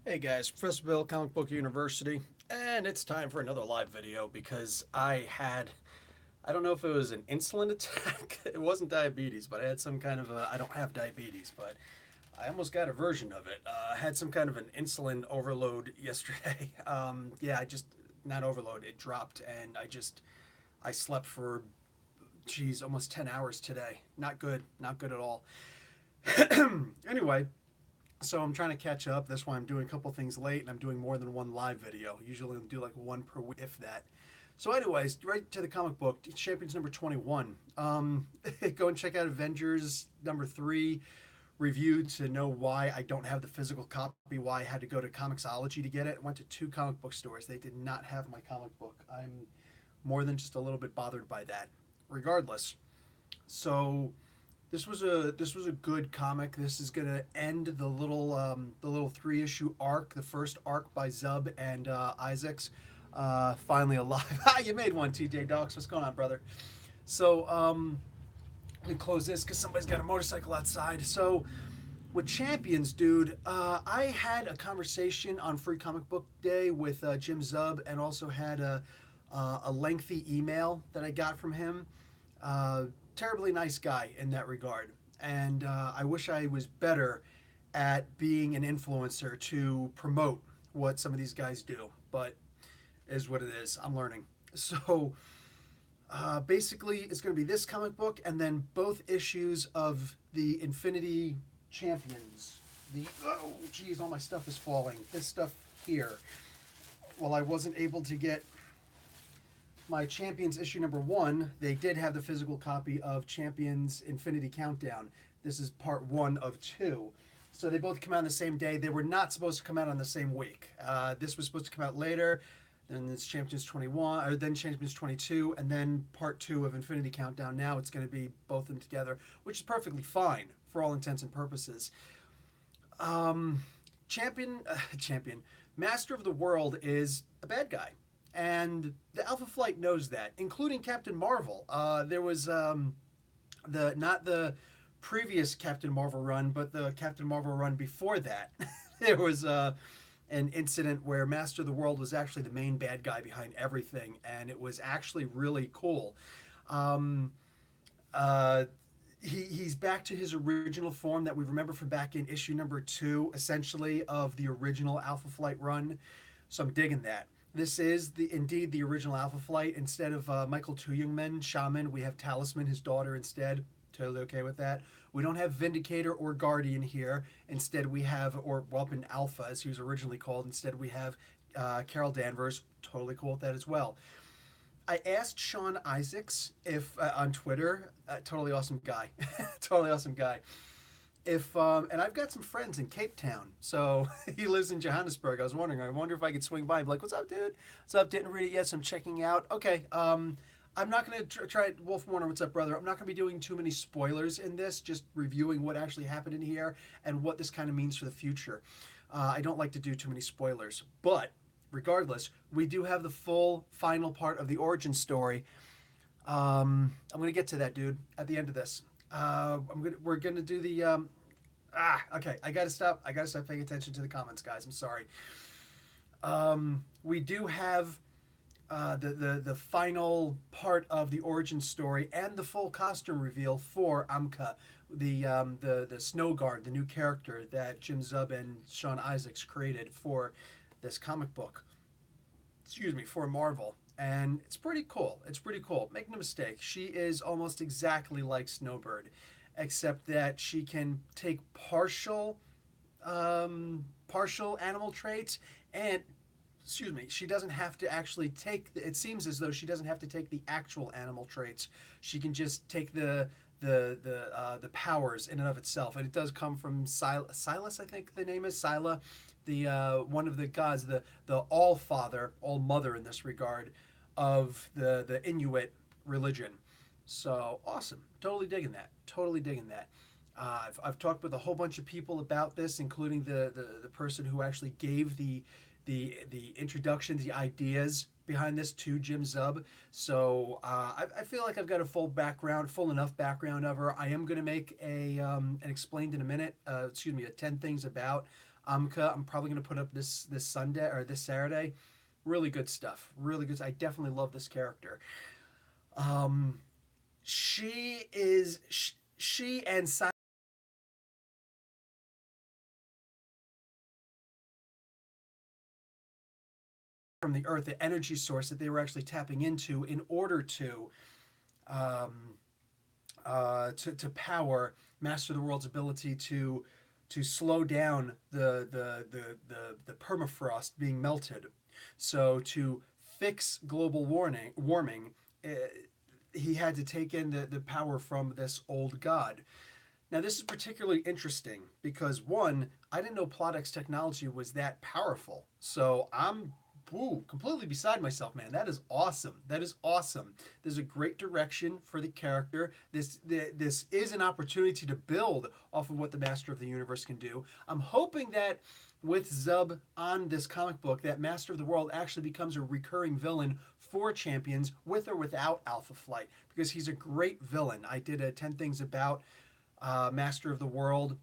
Hey guys, Professor Bill, Comic Book University, and it's time for another live video because I don't know if it was an insulin attack. It wasn't diabetes, but I had some kind of I don't have diabetes, but I almost got a version of it. I had some kind of an insulin overload yesterday. Yeah, not overload, it dropped, and I slept for, geez, almost 10 hours today. Not good, not good at all. Anyway, so I'm trying to catch up. That's why I'm doing a couple things late, and I'm doing more than one live video. Usually I'll do like one per week, if that. So, anyways, right to the comic book, Champions number 21. Go and check out Avengers number 3 review to know why I don't have the physical copy, why I had to go to Comixology to get it. I went to 2 comic book stores. They did not have my comic book. I'm more than just a little bit bothered by that. Regardless, so this was a good comic. This is gonna end the little 3 issue arc, the first arc by Zub and Isaacs. Finally alive. You made one, TJ Docs. What's going on, brother? So let me close this because somebody's got a motorcycle outside. So with Champions, dude, I had a conversation on Free Comic Book Day with Jim Zub, and also had a lengthy email that I got from him. Uh, Terribly nice guy in that regard. And I wish I was better at being an influencer to promote what some of these guys do, but is what it is. I'm learning. So basically, it's going to be this comic book and then both issues of the Infinity Champions. Oh, geez, all my stuff is falling. This stuff here. Well, I wasn't able to get my Champions issue number 1, they did have the physical copy of Champions Infinity Countdown. This is part 1 of 2. So they both come out on the same day. They were not supposed to come out on the same week. This was supposed to come out later. Then it's Champions 21, or then Champions 22, and then part 2 of Infinity Countdown. Now it's going to be both of them together, which is perfectly fine for all intents and purposes. Um, champion, Master of the World is a bad guy, and the Alpha Flight knows that, including Captain Marvel. There was the not the previous Captain Marvel run, but the Captain Marvel run before that. There was an incident where Master of the World was actually the main bad guy behind everything, and it was actually really cool. Um, uh, he's back to his original form that we remember from back in issue number 2, essentially, of the original Alpha Flight run. So I'm digging that. This is indeed the original Alpha Flight. Instead of Michael Tuyungmen, Shaman, we have Talisman, his daughter, instead. Totally okay with that. We don't have Vindicator or Guardian here. Instead, we have, or Welpin Alpha, as he was originally called. Instead, we have Carol Danvers. Totally cool with that as well. I asked Sean Isaacs if on Twitter, totally awesome guy, totally awesome guy. If and I've got some friends in Cape Town, so he lives in Johannesburg. I was wondering, I wonder if I could swing by and be like, "What's up, dude? What's up? Didn't read it yet, so I'm checking out." Okay, I'm not gonna try it. Wolf Warner, what's up, brother? I'm not gonna be doing too many spoilers in this. Just reviewing what actually happened in here and what this kind of means for the future. I don't like to do too many spoilers, but regardless, we do have the full final part of the origin story. I'm gonna get to that, dude, at the end of this. We're gonna do the okay. I gotta stop. I gotta stop paying attention to the comments, guys. I'm sorry. We do have the final part of the origin story and the full costume reveal for Amka, the snow guard, the new character that Jim Zub and Sean Isaacs created for this comic book. Excuse me, for Marvel. And it's pretty cool. It's pretty cool. Make no mistake, she is almost exactly like Snowbird, except that she can take partial animal traits, and excuse me, she doesn't have to actually take. It seems as though she doesn't have to take the actual animal traits. She can just take the powers in and of itself, and it does come from Silas, I think the name is Sila, the one of the gods, the All Father, All Mother in this regard, of the Inuit religion. So awesome, totally digging that. Totally digging that. I've talked with a whole bunch of people about this, including the person who actually gave the introduction, the ideas behind this to Jim Zub. So I feel like I've got a full background, full enough background of her. I am going to make an explained in a minute, excuse me, a 10 things about I'm probably going to put up this Sunday or this Saturday. Really good stuff. Really good. I definitely love this character. Um, she and from the Earth, the energy source that they were actually tapping into in order um, to power Master of the World's ability to slow down the permafrost being melted. So to fix global warming, uh, he had to take in the power from this old god. Now, this is particularly interesting because one, I didn't know Plotix technology was that powerful. So I'm completely beside myself, man. That is awesome. That is awesome. There's a great direction for the character. This is an opportunity to build off of what the Master of the Universe can do. I'm hoping that with Zub on this comic book, that Master of the World actually becomes a recurring villain for Champions with or without Alpha Flight because he's a great villain. I did a 10 things about Master of the World,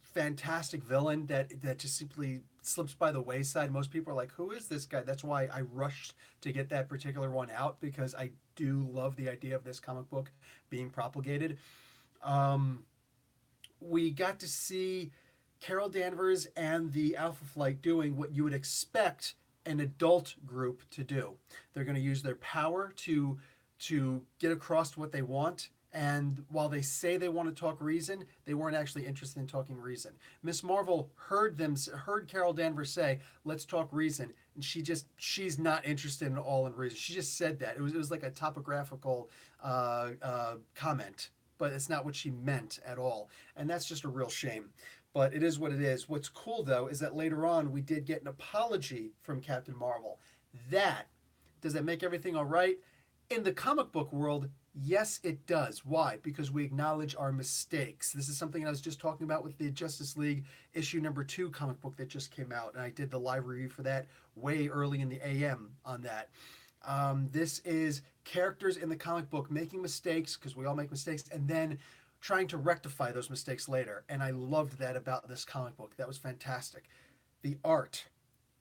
fantastic villain that just simply slips by the wayside. Most people are like, "Who is this guy?" That's why I rushed to get that particular one out because I do love the idea of this comic book being propagated. Um, we got to see Carol Danvers and the Alpha Flight doing what you would expect an adult group to do. They're going to use their power to get across what they want. And while they say they want to talk reason, they weren't actually interested in talking reason. Miss Marvel heard Carol Danvers say, "Let's talk reason," and she's not interested at all in reason. She just said that it was like a topographical comment, but it's not what she meant at all, and that's just a real shame. But it is what it is. What's cool though is that later on we did get an apology from Captain Marvel. That does that make everything all right? In the comic book world, yes, it does. Why? Because we acknowledge our mistakes. This is something I was just talking about with the Justice League issue number 2 comic book that just came out, and I did the live review for that way early in the AM on that. This is characters in the comic book making mistakes because we all make mistakes, and then trying to rectify those mistakes later. And I loved that about this comic book. That was fantastic. The art,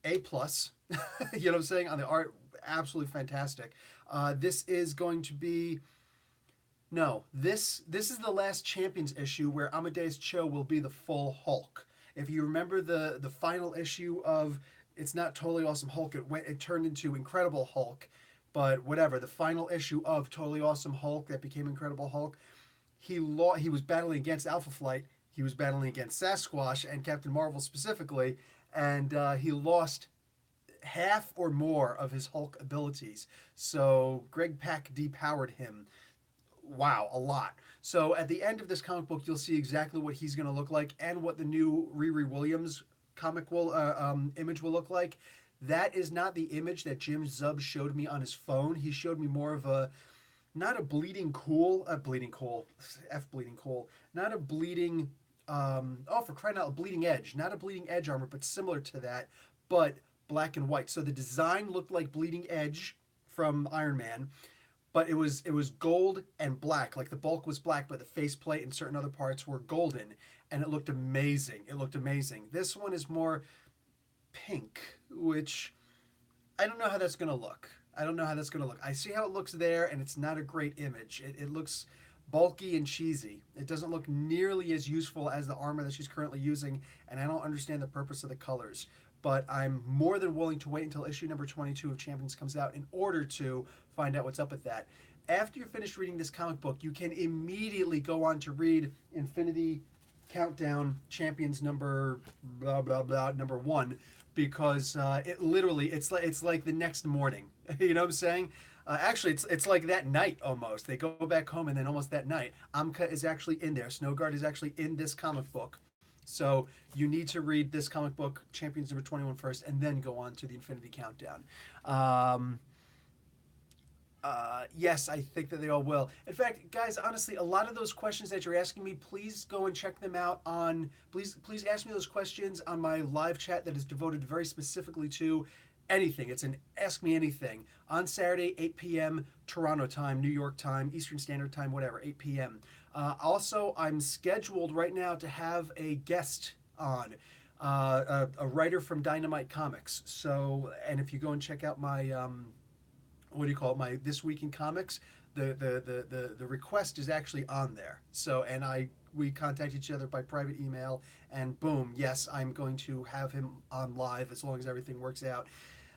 A plus. You know what I'm saying? On the art, absolutely fantastic. This is going to be no. This is the last Champions issue where Amadeus Cho will be the full Hulk. If you remember the final issue of it's not Totally Awesome Hulk, it turned into Incredible Hulk, but whatever. The final issue of Totally Awesome Hulk that became Incredible Hulk, he was battling against Alpha Flight. He was battling against Sasquatch and Captain Marvel specifically, and he lost half or more of his Hulk abilities. So Greg Pak depowered him. Wow, a lot. So at the end of this comic book, you'll see exactly what he's going to look like and what the new Riri Williams comic will image will look like. That is not the image that Jim Zub showed me on his phone. He showed me more of a not a bleeding cool, f bleeding cool, not a bleeding oh for crying out, a bleeding edge, not a bleeding edge armor, but similar to that, but black and white. So the design looked like bleeding edge from Iron Man, but it was gold and black. Like the bulk was black, but the faceplate and certain other parts were golden, and it looked amazing. It looked amazing. This one is more pink, which I don't know how that's gonna look. I don't know how that's gonna look. I see how it looks there, and it's not a great image. It looks bulky and cheesy. It doesn't look nearly as useful as the armor that she's currently using, and I don't understand the purpose of the colors. But I'm more than willing to wait until issue number 22 of Champions comes out in order to find out what's up with that. After you're finished reading this comic book, you can immediately go on to read Infinity Countdown Champions number blah blah blah number 1 because it literally it's like the next morning. You know what I'm saying? Actually, it's like that night almost. They go back home and then almost that night, Amka is actually in there. Snowguard is actually in this comic book. So you need to read this comic book, Champions number 21 first, and then go on to the Infinity Countdown. Um, yes, I think that they all will. In fact, guys, honestly, a lot of those questions that you're asking me, please go and check them out on. Please ask me those questions on my live chat that is devoted very specifically to anything. It's an Ask Me Anything on Saturday, 8 p.m. Toronto time, New York time, Eastern Standard Time, whatever, 8 p.m. Also, I'm scheduled right now to have a guest on. a writer from Dynamite Comics. So, and if you go and check out my what do you call it, my This Week in Comics, the request is actually on there. So, and we contact each other by private email, and boom, yes, I'm going to have him on live as long as everything works out.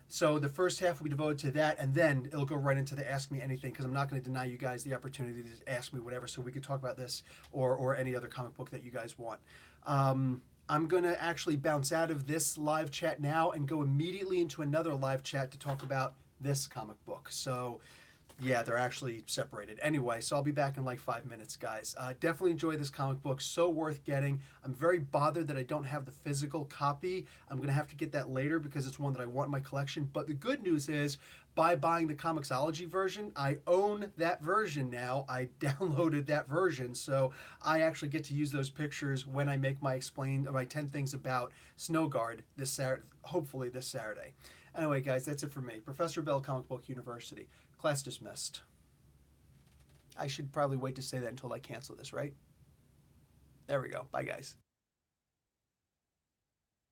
So the first half will be devoted to that, and then it'll go right into the Ask Me Anything, because I'm not going to deny you guys the opportunity to ask me whatever, so we could talk about this or any other comic book that you guys want. I'm going to actually bounce out of this live chat now and go immediately into another live chat to talk about this comic book. So yeah, they're actually separated. Anyway, so I'll be back in like 5 minutes, guys. Definitely enjoy this comic book. So worth getting. I'm very bothered that I don't have the physical copy. I'm going to have to get that later because it's one that I want in my collection. But the good news is, by buying the Comixology version, I own that version now. I downloaded that version. So I actually get to use those pictures when I make my 10 things about Snow Guard this Saturday, hopefully this Saturday. Anyway, guys, that's it for me. Professor Bell, Comic Book University. Class dismissed. I should probably wait to say that until I cancel this, right? There we go. Bye, guys.